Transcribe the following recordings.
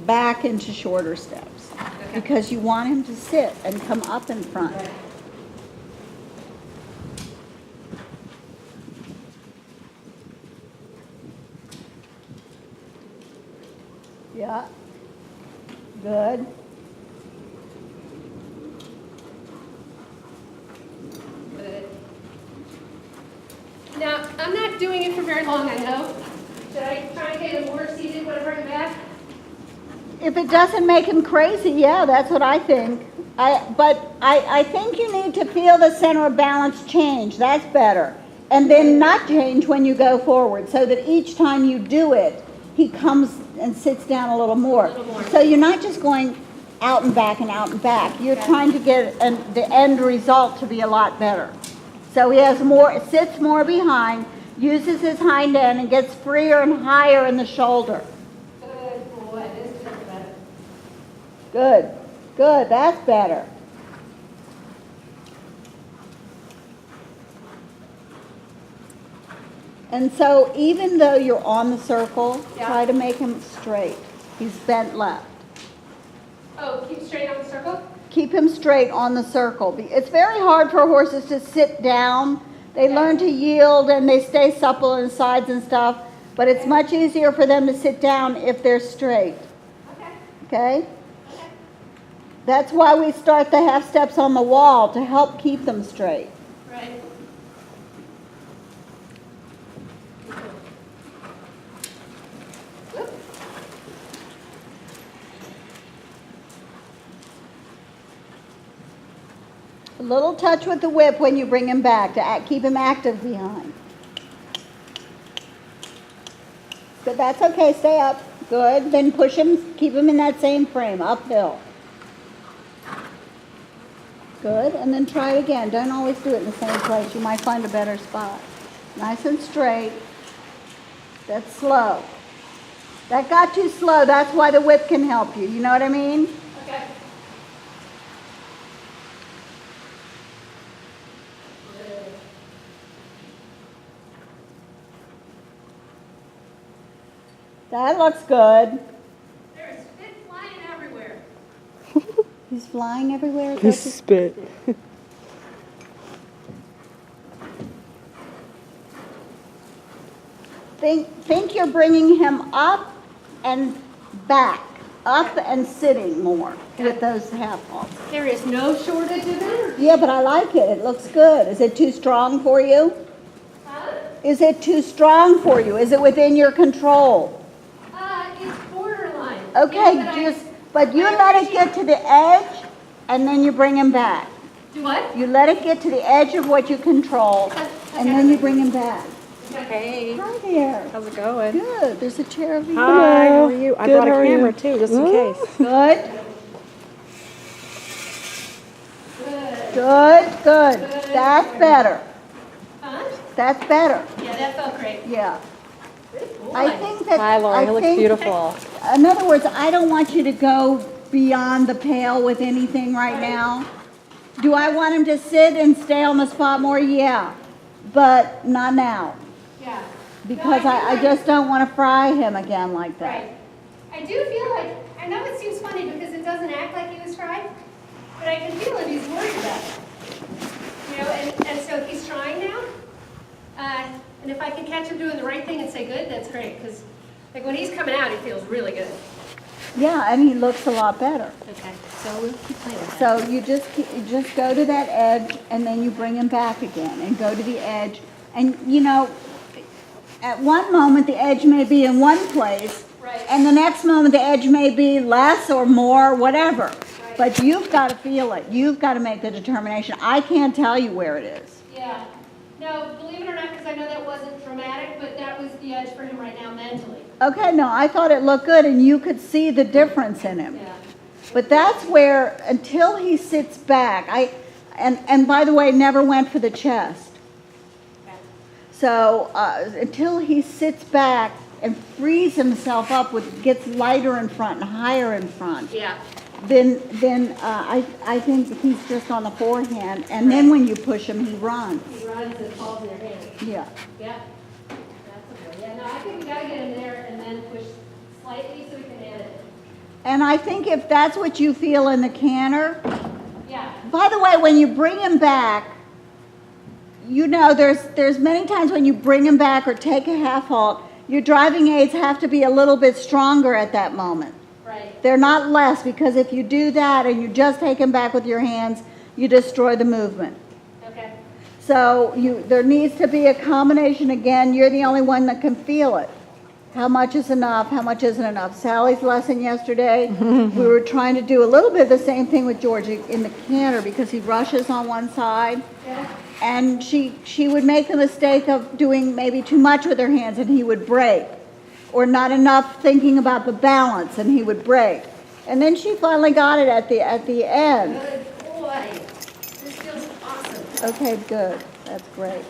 back into shorter steps. Okay. Because you want him to sit and come up in front. Right. Yeah. Good. Good. Now, I'm not doing it for very long, I know. Should I try and get him more seated when I bring him back? If it doesn't make him crazy, yeah, that's what I think. But I think you need to feel the center of balance change. That's better. And then not change when you go forward, so that each time you do it, he comes and sits down a little more. A little more. So you're not just going out and back and out and back. You're Okay. trying to get the end result to be a lot better. So he has more, sits more behind, uses his hind end, and gets freer and higher in the shoulder. Good boy, this is better. Good, good, that's better. And so even though you're on the circle, Yeah. try to make him straight. He's bent left. Oh, keep straight on the circle? Keep him straight on the circle. It's very hard for horses to sit down. They learn to yield and they stay supple in sides and stuff, but it's much easier for them to sit down if they're straight. Okay. Okay? Okay. That's why we start the half steps on the wall, to help keep them straight. Right. Whoop. A little touch with the whip when you bring him back to keep him active behind. But that's okay, stay up. Good, then push him, keep him in that same frame, uphill. Good, and then try it again. Don't always do it in the same place. You might find a better spot. Nice and straight. That's slow. That got too slow. That's why the whip can help you. You know what I mean? Okay. That looks good. There's spit flying everywhere. He's flying everywhere. Is His that spit. Think you're bringing him up and back, up and sitting more with those half halts. There is no shortage of energy. Yeah, but I like it. It looks good. Is it too strong for you? Huh? Is it too strong for you? Is it within your control? It's borderline. Okay, Yeah, but you let it get to the edge and then you bring him back. Do what? You let it get to the edge of what you control and then you bring him back. Hey, Hi there. how's it going? Good. There's a chair over here. Hi, how are you? I Good, brought how a are you? camera too, just in case. Good. Good. Good, good. That's better. Huh? That's better. Yeah, that felt great. Yeah. Good boy. I think that. Hi, Lauren. I It looks think- beautiful. In other words, I don't want you to go beyond the pale with anything right now. Do I want him to sit and stay on the spot more? Yeah. But not now. Yeah. Because No, I just don't want to fry him again like that. Right. I do feel like, I know it seems funny because it doesn't act like he was fried, but I can feel it, he's worried about it. You know, and so he's trying now. And if I can catch him doing the right thing and say good, that's great. Because like when he's coming out, he feels really good. Yeah, and he looks a lot better. Okay, so we'll keep playing with So you just go to that edge and then you bring him back again and go to the edge. And you know, at one moment the edge may be in one place, Right. and the next moment the edge may be less or more, whatever. Right. But you've got to feel it. You've got to make the determination. I can't tell you where it is. Yeah. No, believe it or not, because I know that wasn't dramatic, but that was the edge for him right now mentally. Okay, no, I thought it looked good and you could see the difference in him. Yeah. But that's where, until he sits back, and by the way, never went for the chest. Okay. So until he sits back and frees himself up, gets lighter in front and higher in front, Yeah. then I think he's just on the forehand. And then when you push him, he runs. He runs and falls in your hand. Yeah. Yeah. That's a good. Yeah, no, I think we gotta get him there and then push slightly so we can add it. And I think if that's what you feel in the canter, Yeah. by the way, when you bring him back, you know, there's many times when you bring him back or take a half halt, your driving aids have to be a little bit stronger at that moment. Right. They're not less, because if you do that and you just take him back with your hands, you destroy the movement. Okay. So there needs to be a combination. Again, you're the only one that can feel it. How much is enough? How much isn't enough? Sally's lesson yesterday, we were trying to do a little bit of the same thing with George in the canter because he rushes on one side. Yeah. And she would make the mistake of doing maybe too much with her hands and he would break. Or not enough thinking about the balance and he would break. And then she finally got it at the end. Good boy. This feels awesome. Okay, good. That's great.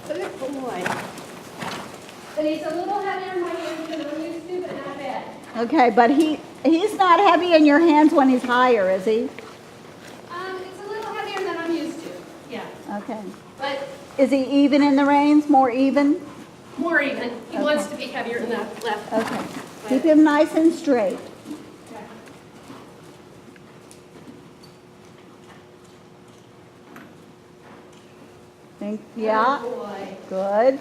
Good boy. But he's a little heavier in my hands than I'm used to, but not bad. Okay, but he's not heavy in your hands when he's higher, is he? It's a little heavier than I'm used to. Yeah. Okay. But Is he even in the reins? More even? more even. He wants to be heavier in the left. Okay. Keep him nice and straight. Okay. Yeah, Good boy. good.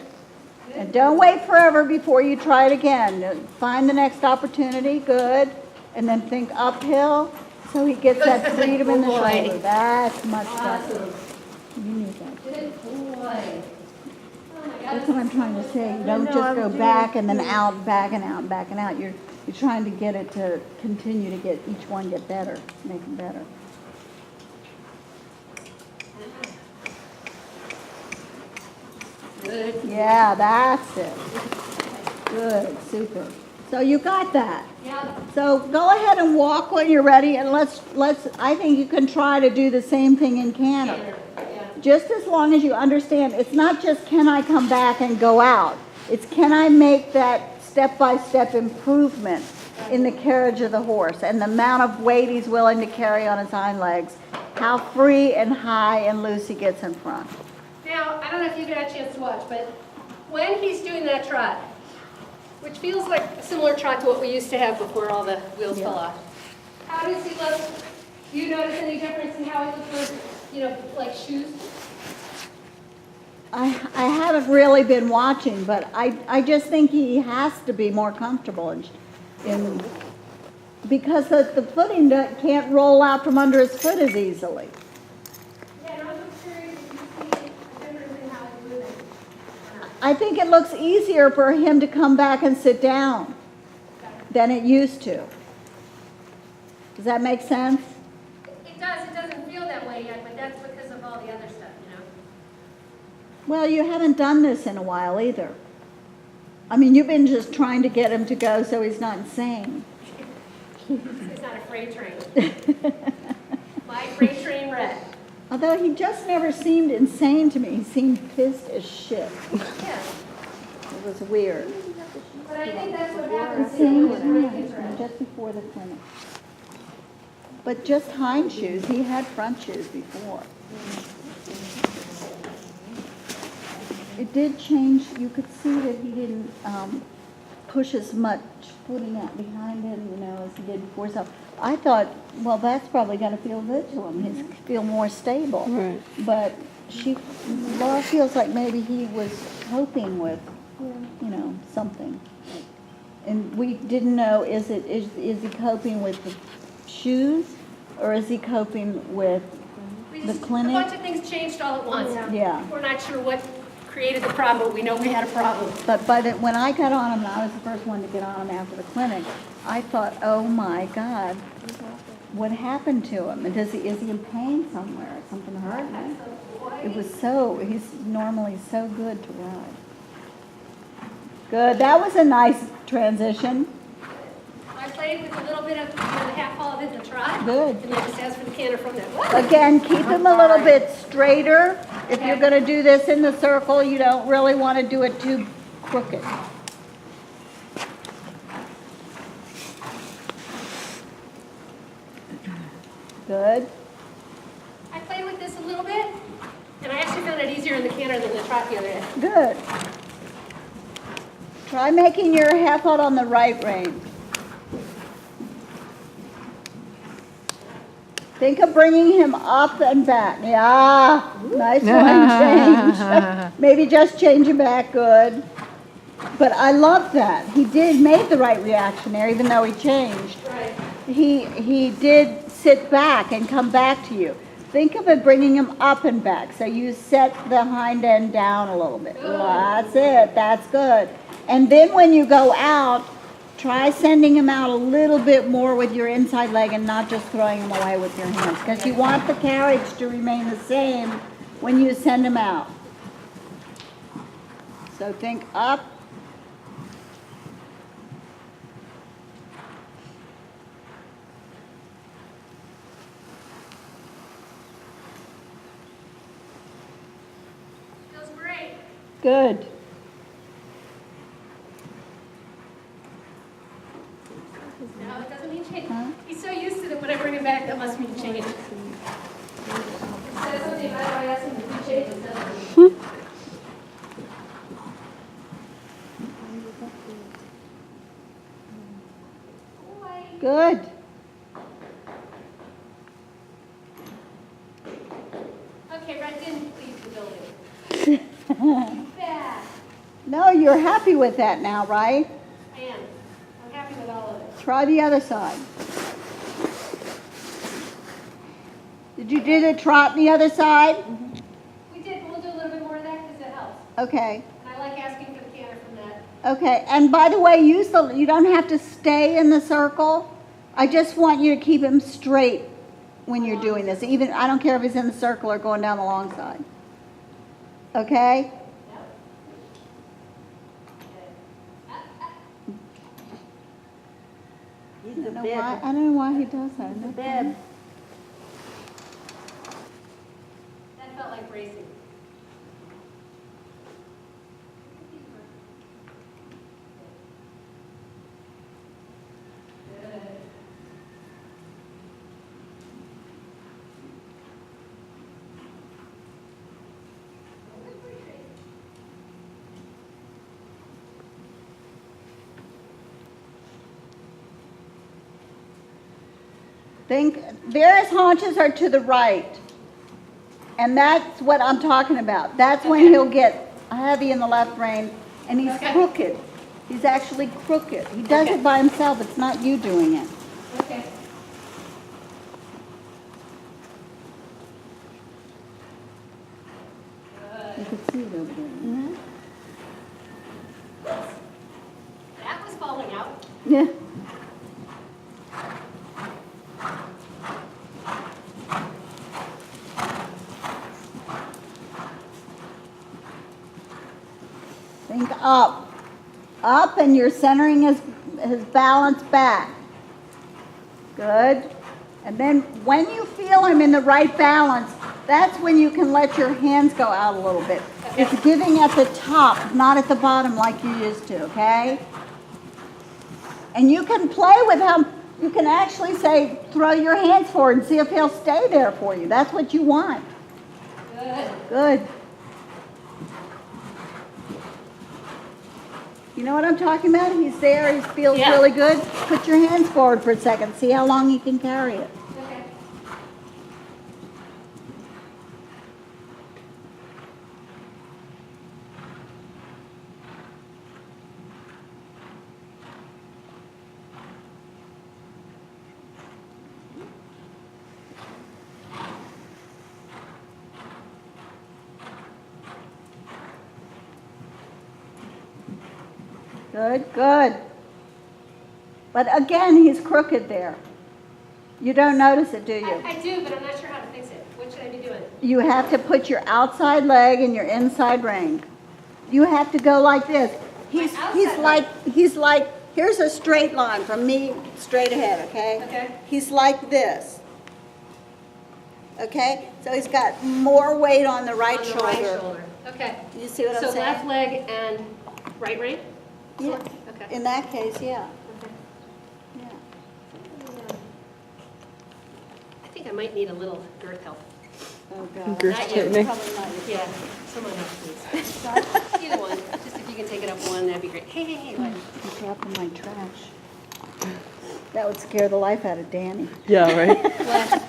And don't wait forever before you try it again. Find the next opportunity, good. And then think uphill so he gets that freedom in the Good boy. shoulder. That's much better. Awesome. You need that. Good boy. Oh my God. That's what I'm trying to say. You don't just go back and then out, back and out, back and out. You're trying to get it to continue to get each one get better, make them better. Good. Yeah, that's it. Good, super. So you got that. Yeah. So go ahead and walk when you're ready, and I think you can try to do the same thing in canter. Yeah. Just as long as you understand, it's not just can I come back and go out. It's can I make that step-by-step improvement in the carriage of the horse and the amount of weight he's willing to carry on his hind legs, how free and high and loose he gets in front. Now, I don't know if you got a chance to watch, but when he's doing that trot, which feels like a similar trot to what we used to have before all the wheels fell off, how does he look? Do you notice any difference in how he looks with, like shoes? I haven't really been watching, but I just think he has to be more comfortable in because the footing can't roll out from under his foot as easily. Yeah, and I'm just curious if you see a difference in how he's moving. I think it looks easier for him to come back and sit down than it used to. Does that make sense? It does. It doesn't feel that way yet, but that's because of all the other stuff, Well, you haven't done this in a while either. I mean, you've been just trying to get him to go so he's not insane. It's not a freight train. My freight train red. Although he just never seemed insane to me. He seemed pissed as shit. Yeah. It was weird. But I think that's what happens Same with time, breakage red. just before the clinic. But just hind shoes. He had front shoes before. It did change. You could see that he didn't push as much footing out behind him, as he did before. So I thought, well, that's probably going to feel good to him. He's feel more stable. Right. But Laura feels like maybe he was coping with, something. And we didn't know, is he coping with the shoes or is he coping with the clinic? A bunch of things changed all at once. Yeah. We're not sure what created the problem, but we know we had a problem. But when I got on him, and I was the first one to get on him after the clinic, I thought, oh my God, what happened to him? And is he in pain somewhere? Something hurt him? It was he's normally so good to ride. Good, that was a nice transition. I played with a little bit of the half haul in the trot. Good. And then just asked for the canter from there. Again, keep him a little bit straighter. If you're going to do this in the circle, you don't really want to do it too crooked. Good. I played with this a little bit, and I actually found it easier in the canter than the trot the other day. Good. Try making your half out on the right rein. Think of bringing him up and back. Yeah, nice one, change. Maybe just change him back, good. But I love that. He did make the right reaction there, even though he changed. Right. He did sit back and come back to you. Think of it bringing him up and back. So you set the hind end down a little bit. Good. That's it. That's good. And then when you go out, try sending him out a little bit more with your inside leg and not just throwing him away with your hands. Because you want the carriage to remain the same when you send him out. So think up. Feels great. Good. No, it doesn't mean change. Huh? He's so used to it when I bring him back, that must mean change. It says something about how I asked him to do change, it doesn't. Boy. Good. Okay, Red didn't leave the building. Bad. No, you're happy with that now, right? I am. I'm happy with all of it. Try the other side. Did you do the trot on the other side? We did, but we'll do a little bit more of that because it helps. Okay. And I like asking for the canter from that. Okay. And by the way, you don't have to stay in the circle. I just want you to keep him straight when you're doing this. Even I don't care if he's in the circle or going down the long side. Okay? Yep. I don't know why he does that. Isn't that funny? That felt like racing. Good. Think Vera's haunches are to the right. And that's what I'm talking about. That's when Okay. he'll get heavy in the left rein and he's Okay. crooked. He's actually crooked. He does Okay. it by himself. It's not you doing it. Okay. You Good. can see it over there. That was falling out. Yeah. Think up. Up, and you're centering his balance back. Good. And then when you feel him in the right balance, that's when you can let your hands go out a little bit. Okay. It's giving at the top, not at the bottom like you used to, okay? And you can play with him. You can actually say, throw your hands forward and see if he'll stay there for you. That's what you want. Good. Good. You know what I'm talking about? He's there, he feels Yeah. really good. Put your hands forward for a second. See how long you can carry it. Okay. Good, good. But again, he's crooked there. You don't notice it, do you? I do, but I'm not sure how to fix it. What should I be doing? You have to put your outside leg in your inside rein. You have to go like this. He's outside like, here's a straight line from me straight ahead, okay? Okay. He's like this. Okay? So he's got more weight on the right On the shoulder. right shoulder. Okay. You see what I'm So saying? left leg and right rein? Yeah. Okay. In that case, yeah. Okay. Yeah. I think I might need a little girth help. Oh, God. Girth Not you. technique. Probably not. Yeah, someone else please. Either one. Just if you can take it up one, that'd be great. Hey, what? I'm dropping my trash. That would scare the life out of Danny. Yeah, right. What?